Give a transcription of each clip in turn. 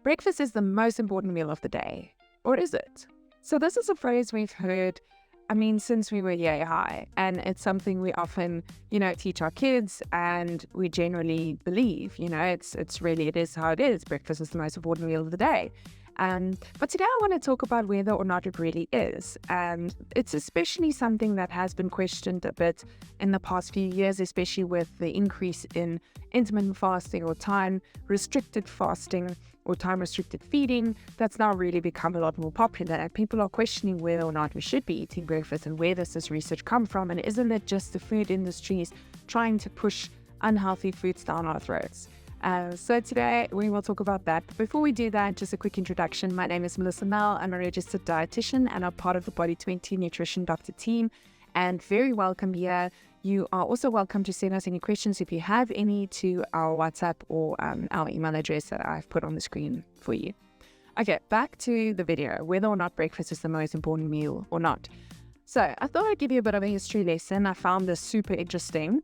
breakfast is the most important meal of the day, or is it? So this is a phrase we've heard, since we were yay high, and it's something we often, teach our kids, and we generally believe, it is how it is. Breakfast is the most important meal of the day. But today I want to talk about whether or not it really is. And it's especially something that has been questioned a bit in the past few years, especially with the increase in intermittent fasting or time-restricted fasting or time-restricted feeding. That's now really become a lot more popular. And people are questioning whether or not we should be eating breakfast and where does this research come from? And isn't it just the food industries trying to push unhealthy foods down our throats? So today we will talk about that. But before we do that, just a quick introduction. My name is Melissa Mel. I'm a registered dietitian and I'm part of the Body 20 Nutrition Doctor team, and very welcome here. You are also welcome to send us any questions if you have any to our WhatsApp or our email address that I've put on the screen for you. Okay, back to the video, whether or not breakfast is the most important meal or not. So I thought I'd give you a bit of a history lesson. I found this super interesting,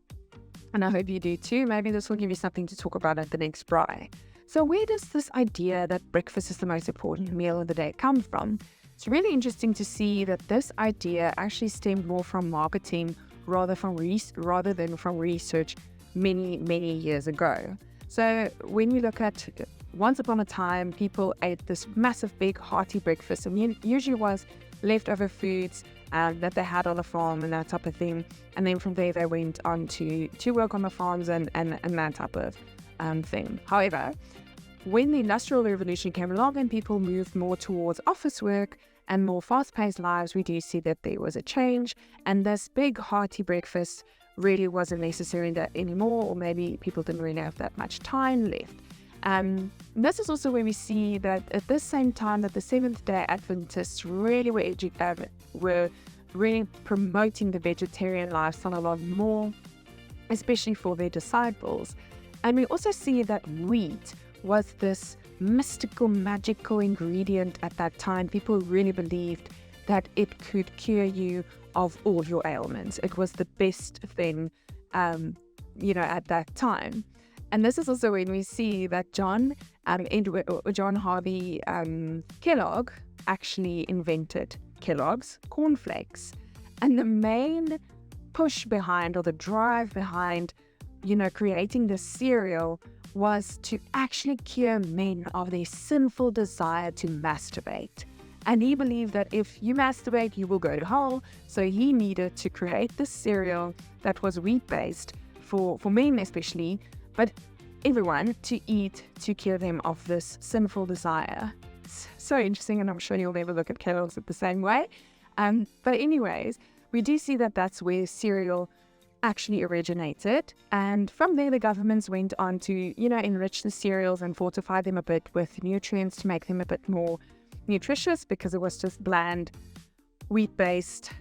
and I hope you do too. Maybe this will give you something to talk about at the next braai. So where does this idea that breakfast is the most important meal of the day come from? It's really interesting to see that this idea actually stemmed more from marketing rather than from research many years ago. So when we look at once upon a time, people ate this massive, big, hearty breakfast, and usually was leftover foods that they had on the farm and that type of thing. And then from there, they went on to work on the farms and that type of thing. However, when the Industrial Revolution came along and people moved more towards office work and more fast-paced lives, we do see that there was a change, and this big, hearty breakfast really wasn't necessary anymore, or maybe people didn't really have that much time left. This is also where we see that at the same time that the Seventh-day Adventists really were really promoting the vegetarian lifestyle a lot more, especially for their disciples. And we also see that wheat was this mystical, magical ingredient at that time. People really believed that it could cure you of all your ailments. It was the best thing, at that time. And this is also when we see that John Harvey Kellogg actually invented Kellogg's cornflakes. And the main push behind, or the drive behind, creating this cereal was to actually cure men of their sinful desire to masturbate. And he believed that if you masturbate, you will go to hell. So he needed to create this cereal that was wheat-based for men especially, but everyone to eat to cure them of this sinful desire. It's so interesting, and I'm sure you'll never look at Kellogg's the same way. But anyways, we do see that that's where cereal actually originated, and from there the governments went on to enrich the cereals and fortify them a bit with nutrients to make them a bit more nutritious, because it was just bland wheat-based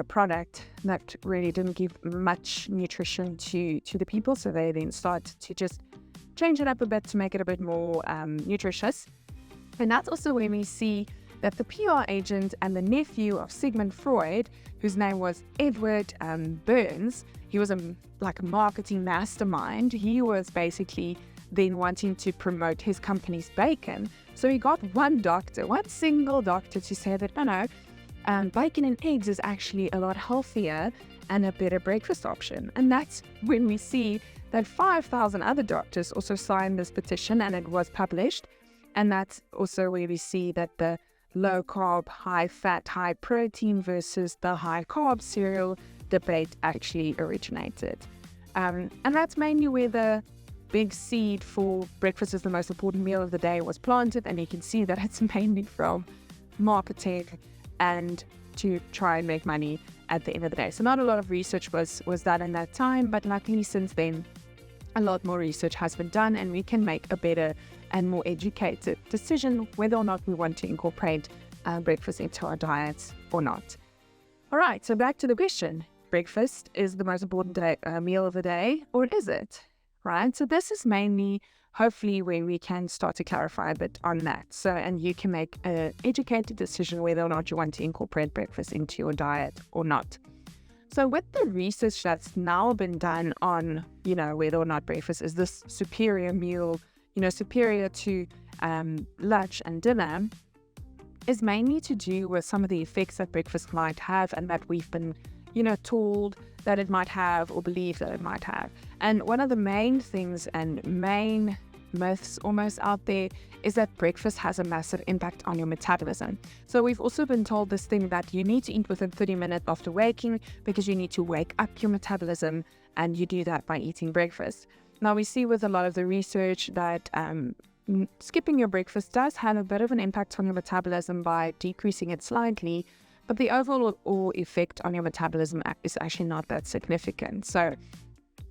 product that really didn't give much nutrition to the people. So they then started to just change it up a bit to make it a bit more nutritious. And that's also when we see that the PR agent and the nephew of Sigmund Freud, whose name was Edward Burns, he was a marketing mastermind. He was basically then wanting to promote his company's bacon. So he got one single doctor to say that, no, bacon and eggs is actually a lot healthier and a better breakfast option. And that's when we see that 5,000 other doctors also signed this petition, and it was published. And that's also where we see that the low carb, high fat, high protein versus the high carb cereal debate actually originated. And that's mainly where the big seed for breakfast is the most important meal of the day was planted. And you can see that it's mainly from marketing and to try and make money at the end of the day. So not a lot of research was done in that time, but luckily since then, a lot more research has been done, and we can make a better and more educated decision whether or not we want to incorporate breakfast into our diets or not. All right, so back to the question. Breakfast is the most important meal of the day, or is it? Right? So this is mainly, hopefully, where we can start to clarify a bit on that. So, and you can make an educated decision whether or not you want to incorporate breakfast into your diet or not. So with the research that's now been done on, whether or not breakfast is this superior meal, superior to lunch and dinner is mainly to do with some of the effects that breakfast might have and that we've been, told that it might have or believe that it might have. And one of the main things and main myths almost out there is that breakfast has a massive impact on your metabolism. So we've also been told this thing that you need to eat within 30 minutes after waking because you need to wake up your metabolism, and you do that by eating breakfast. Now we see with a lot of the research that skipping your breakfast does have a bit of an impact on your metabolism by decreasing it slightly, but the overall effect on your metabolism is actually not that significant. So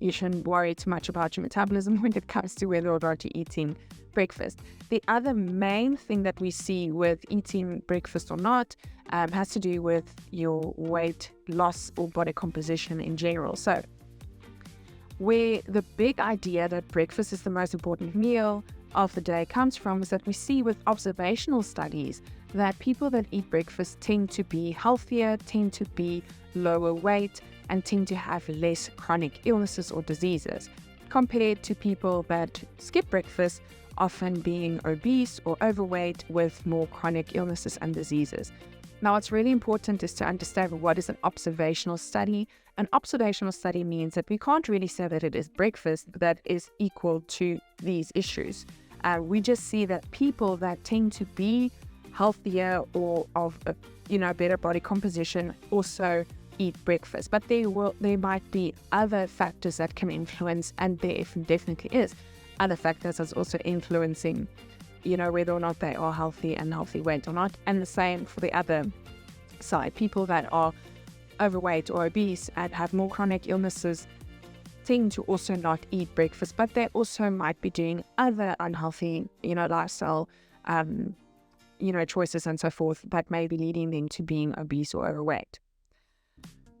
you shouldn't worry too much about your metabolism when it comes to whether or not you're eating breakfast. The other main thing that we see with eating breakfast or not has to do with your weight loss or body composition in general. So where the big idea that breakfast is the most important meal of the day comes from is that we see with observational studies that people that eat breakfast tend to be healthier, tend to be lower weight, and tend to have less chronic illnesses or diseases, compared to people that skip breakfast, often being obese or overweight with more chronic illnesses and diseases. Now, what's really important is to understand what is an observational study. An observational study means that we can't really say that it is breakfast that is equal to these issues. We just see that people that tend to be healthier or of a better body composition also eat breakfast, but there might be other factors that can influence, and there definitely is other factors that's also influencing whether or not they are healthy and healthy weight or not. And the same for the other side, people that are overweight or obese and have more chronic illnesses tend to also not eat breakfast, but they also might be doing other unhealthy lifestyle choices and so forth that may be leading them to being obese or overweight.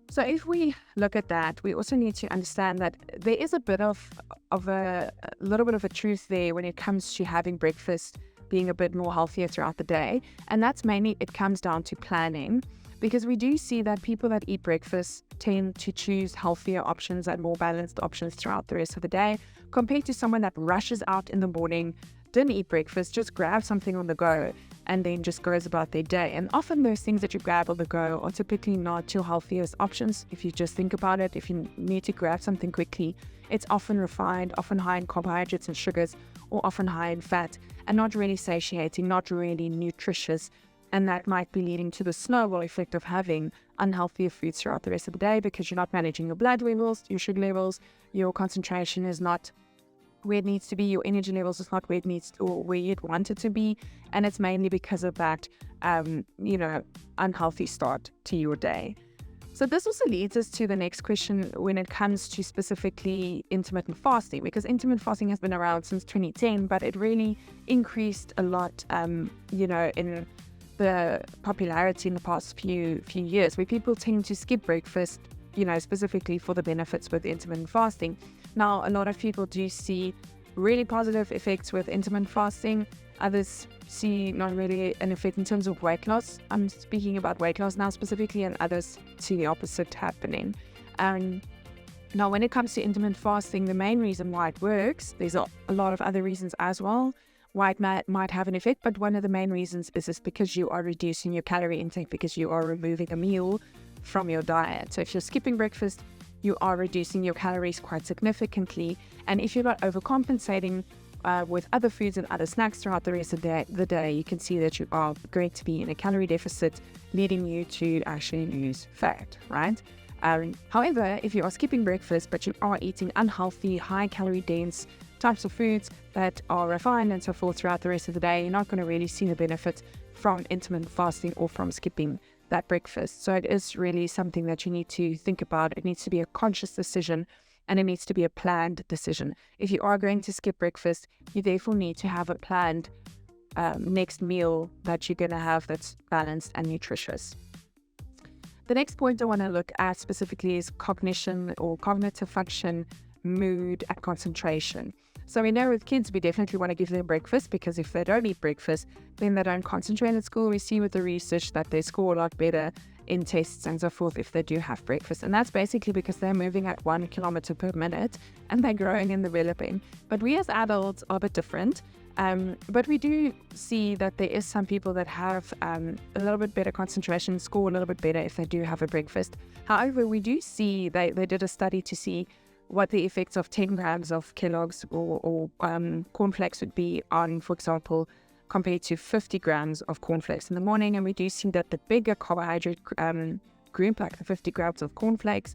So if we look at that, we also need to understand that there is a bit of a little bit of a truth there when it comes to having breakfast being a bit more healthier throughout the day. And that's mainly, it comes down to planning, because we do see that people that eat breakfast tend to choose healthier options and more balanced options throughout the rest of the day, compared to someone that rushes out in the morning, didn't eat breakfast, just grab something on the go, and then just goes about their day. And often those things that you grab on the go are typically not your healthiest options. If you just think about it, if you need to grab something quickly, it's often refined, often high in carbohydrates and sugars, or often high in fat, and not really satiating, not really nutritious. And that might be leading to the snowball effect of having unhealthier foods throughout the rest of the day, because you're not managing your blood levels, your sugar levels, your concentration is not where it needs to be, your energy levels is not where it needs to, or where you'd want it to be, and it's mainly because of that unhealthy start to your day. So this also leads us to the next question when it comes to specifically intermittent fasting, because intermittent fasting has been around since 2010, but it really increased a lot in the popularity in the past few years, where people tend to skip breakfast, specifically for the benefits with intermittent fasting. Now, a lot of people do see really positive effects with intermittent fasting. Others see not really an effect in terms of weight loss. I'm speaking about weight loss now specifically, and others see the opposite happening. Now, when it comes to intermittent fasting, the main reason why it works, there's a lot of other reasons as well why it might have an effect, but one of the main reasons is because you are reducing your calorie intake, because you are removing a meal from your diet. So if you're skipping breakfast, you are reducing your calories quite significantly. And if you're not overcompensating with other foods and other snacks throughout the rest of the day, you can see that you are going to be in a calorie deficit, leading you to actually lose fat, right? However, if you are skipping breakfast, but you are eating unhealthy, high calorie dense types of foods that are refined and so forth throughout the rest of the day, you're not going to really see the benefit from intermittent fasting or from skipping that breakfast. So it is really something that you need to think about. It needs to be a conscious decision, and it needs to be a planned decision. If you are going to skip breakfast, you therefore need to have a planned next meal that you're going to have that's balanced and nutritious. The next point I want to look at specifically is cognition or cognitive function, mood, and concentration. So we know with kids, we definitely want to give them breakfast, because if they don't eat breakfast, then they don't concentrate at school. We see with the research that they score a lot better in tests and so forth if they do have breakfast. And that's basically because they're moving at 1 kilometer per minute and they're growing and developing. But we as adults are a bit different. But we do see that there is some people that have a little bit better concentration, score a little bit better if they do have a breakfast. However, we do see, they did a study to see what the effects of 10 grams of Kellogg's or cornflakes would be on, for example, compared to 50 grams of cornflakes in the morning. And we do see that the bigger carbohydrate group, like the 50 grams of cornflakes,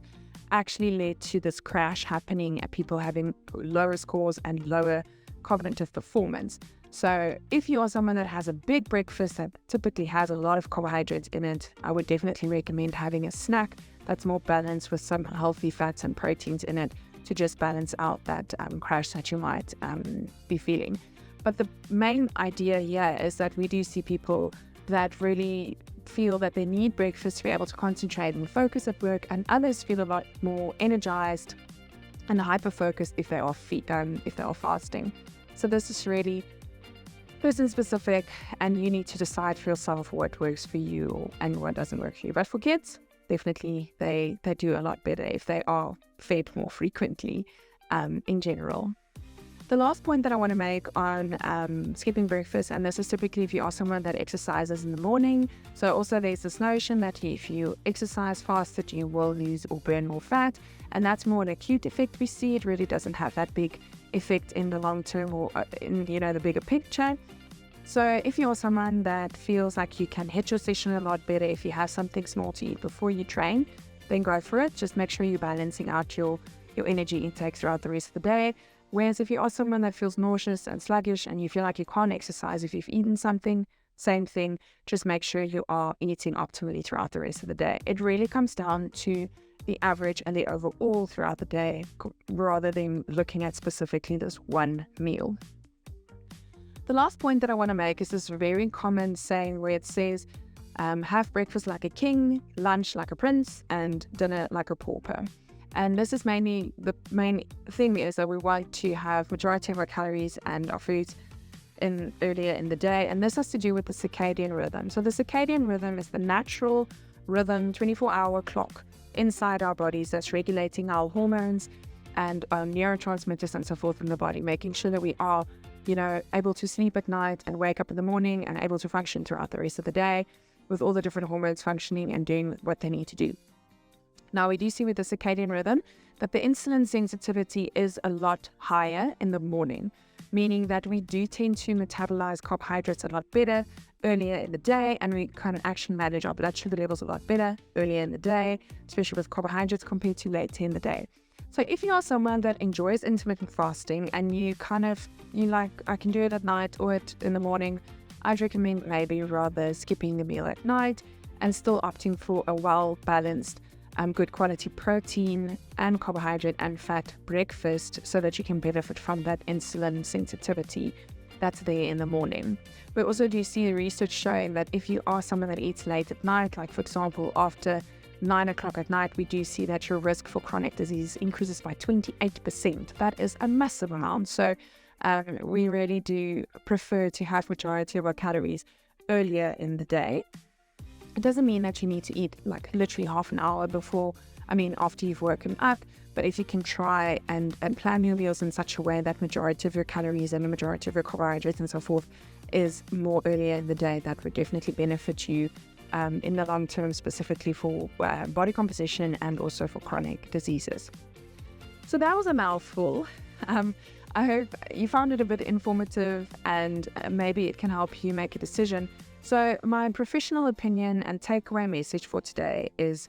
actually led to this crash happening and people having lower scores and lower cognitive performance. So if you are someone that has a big breakfast that typically has a lot of carbohydrates in it, I would definitely recommend having a snack that's more balanced with some healthy fats and proteins in it to just balance out that crash that you might be feeling. But the main idea here is that we do see people that really feel that they need breakfast to be able to concentrate and focus at work, and others feel a lot more energized and hyper-focused if they are fasting. So this is really person-specific, and you need to decide for yourself what works for you and what doesn't work for you. But for kids, definitely they do a lot better if they are fed more frequently in general. The last point that I want to make on skipping breakfast, and this is typically if you are someone that exercises in the morning. So also there's this notion that if you exercise fasted, you will lose or burn more fat. And that's more an acute effect we see. It really doesn't have that big effect in the long term or in, the bigger picture. So if you're someone that feels like you can hit your session a lot better if you have something small to eat before you train, then go for it. Just make sure you're balancing out your energy intake throughout the rest of the day. Whereas if you are someone that feels nauseous and sluggish and you feel like you can't exercise if you've eaten something, same thing, just make sure you are eating optimally throughout the rest of the day. It really comes down to the average and the overall throughout the day rather than looking at specifically this one meal. The last point that I want to make is this very common saying where it says, have breakfast like a king, lunch like a prince, and dinner like a pauper. And this is mainly, the main thing is that we want to have majority of our calories and our foods earlier in the day. And this has to do with the circadian rhythm. So the circadian rhythm is the natural rhythm, 24-hour clock inside our bodies that's regulating our hormones and neurotransmitters and so forth in the body, making sure that we are, able to sleep at night and wake up in the morning and able to function throughout the rest of the day with all the different hormones functioning and doing what they need to do. Now, we do see with the circadian rhythm that the insulin sensitivity is a lot higher in the morning, meaning that we do tend to metabolize carbohydrates a lot better earlier in the day, and we kind of actually manage our blood sugar levels a lot better earlier in the day, especially with carbohydrates compared to later in the day. So if you are someone that enjoys intermittent fasting and you like, I can do it at night or in the morning, I'd recommend maybe rather skipping the meal at night and still opting for a well-balanced good quality protein and carbohydrate and fat breakfast so that you can benefit from that insulin sensitivity that's there in the morning. We also do see research showing that if you are someone that eats late at night, like for example after 9 o'clock at night, we do see that your risk for chronic disease increases by 28%. That is a massive amount. So we really do prefer to have majority of our calories earlier in the day. It doesn't mean that you need to eat like literally half an hour after you've woken up, but if you can try and plan your meals in such a way that majority of your calories and the majority of your carbohydrates and so forth is more earlier in the day, that would definitely benefit you in the long term, specifically for body composition and also for chronic diseases. So that was a mouthful. I hope you found it a bit informative and maybe it can help you make a decision. So my professional opinion and takeaway message for today is,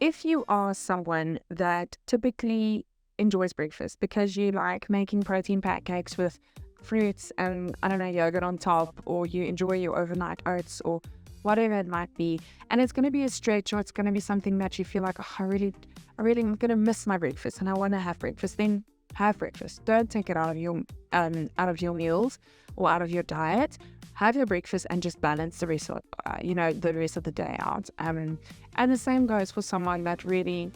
if you are someone that typically enjoys breakfast because you like making protein pancakes with fruits and yogurt on top, or you enjoy your overnight oats or whatever it might be, and it's going to be a stretch or it's going to be something that you feel like, I really am going to miss my breakfast and I want to have breakfast, then have breakfast. Don't take it out of your meals or out of your diet. Have your breakfast and just balance the rest of the day out. And the same goes for someone that really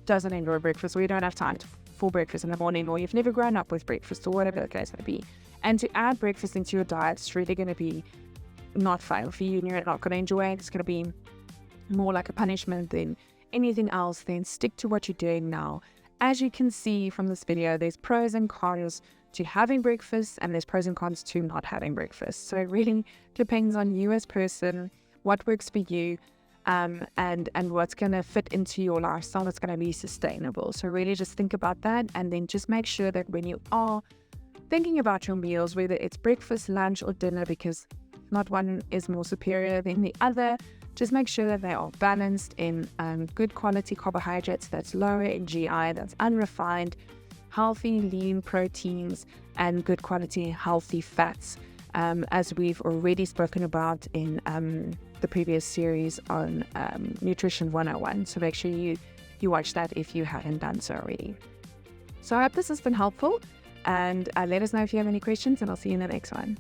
doesn't enjoy breakfast, or you don't have time for breakfast in the morning, or you've never grown up with breakfast, or whatever the case may be. And to add breakfast into your diet is really going to be not fun for you, and you're not going to enjoy it. It's going to be more like a punishment than anything else. Then stick to what you're doing now. As you can see from this video, there's pros and cons to having breakfast, and there's pros and cons to not having breakfast. So it really depends on you as person, what works for you, and what's going to fit into your lifestyle that's going to be sustainable. So really just think about that, and then just make sure that when you are thinking about your meals, whether it's breakfast, lunch, or dinner, because not one is more superior than the other, just make sure that they are balanced in good quality carbohydrates that's lower in GI, that's unrefined, healthy, lean proteins, and good quality, healthy fats, as we've already spoken about in the previous series on Nutrition 101. So make sure you watch that if you haven't done so already. So I hope this has been helpful, and let us know if you have any questions, and I'll see you in the next one.